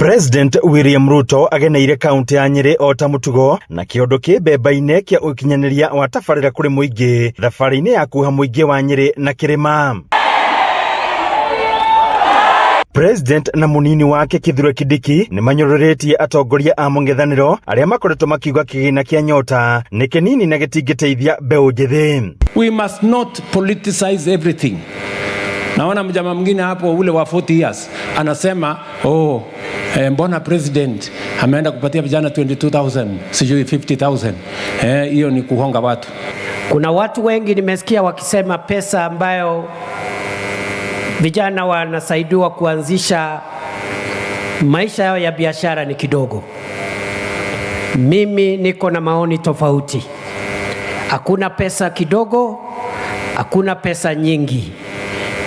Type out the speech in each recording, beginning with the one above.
President William Ruto ageneire kaunti ya Nyeri ota mutugo na kiondo kibemba-ine kia ukinyaniria wa tabarira kuri muingi thabari-ini ya kuha muingi wa Nyeri na kirima. President na munini wake Kithure Kindiki ni manyororetie atongoria a mung'ethaniro aria makoretwo makiuga kigina kia nyota ni kinini na gitingiteithia mbeu njithi. We must not politicize everything. Naona mjama mwingine hapo ule wa 40 years anasema mbona president ameenda kupatia vijana 22,000 sijui 50,000. Hiyo ni kuhonga watu. Kuna watu wengi nimesikia wakisema pesa ambayo vijana wanasaidiwa kuanzisha maisha yao ya biashara ni kidogo. Mimi niko na maoni tofauti. Hakuna pesa kidogo, hakuna pesa nyingi.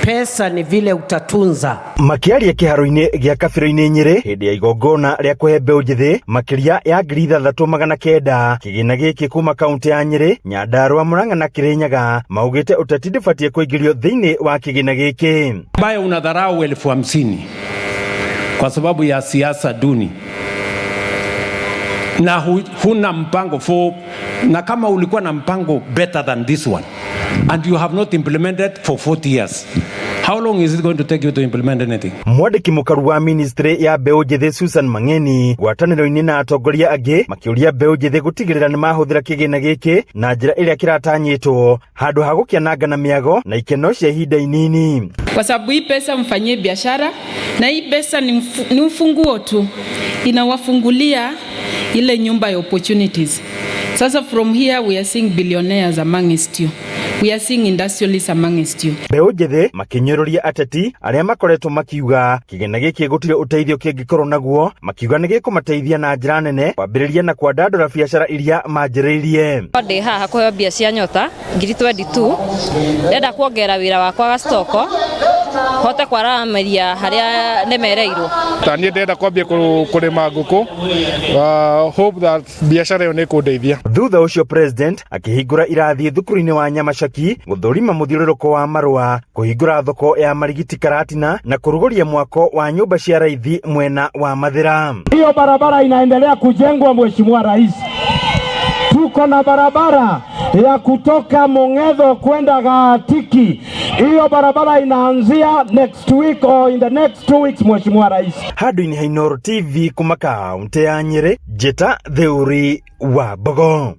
Pesa ni vile utatunza. Makiaria kiharo-ini gia kabiro-ini Nyeri hindi ya igongona ria kuhe mbeu njithi makiria ya 3,900 kigina giki kuma kaunti ya Nyeri, Nyandarua, Murang'a na Kirinyaga maugite uteti ndibatie kuingirio thiini wa kigina giki. Ambaye unadharau 50,000 kwa sababu ya siasa duni na huna mpango na kama ulikuwa na mpango better than this one and you have not implemented for 40 years, how long is it going to take you to implement anything? Mwandiki mukaru wa ministry ya mbeu njithi Susan Mang'eni gwataniro-ini na atongoria angi makiuria mbeu njithi gutigirira ni mahuthira kigina giki na njira iria kiratanyitwo handu ha gukiananga na miago na ikeno cia ihinda inini. Kwa sababu hii pesa mfanyie biashara na hii pesa ni ufunguo tu, inawafungulia ile nyumba ya opportunities. Sasa from here we are seeing billionaires amongst you. We are seeing industrialists amongst you. Mbeu njithi makinyororia ateti aria makoretwo makiuga kigina giki gutire uteithio kingikorwo naguo, makiuga ni gikumateithia na njira nene kwambiriria na kwandandura biashara iria manjiriirie. Ndi haha kuheo mbia cia nyota 2022 ndenda kuongera wira wakwa ga stoko hote kwarameria haria nemereirwo. Tani ndenda kwambia kurima nguku, hope that biashara yo ni kundeithia. Thutha ucio president akihingura irathi thukuru-ini wa Nyamashaki guthurima muthiururuko wa marua, kuhingura thoko ya marigiti Karatina na kuruguria mwako wa nyumba cia raithi mwena wa Mathira. Hiyo barabara inaendelea kujengwa, Mheshimiwa Rais. Tuko na barabara ya kutoka Mong'etho kwenda Gatiki. Hiyo barabara inaanzia next week or in the next 2 weeks, Mheshimiwa Rais. Handũ-inĩ ha Inooro TV kuma kaunti ya Nyeri, Njeta Theuri wa Bogo.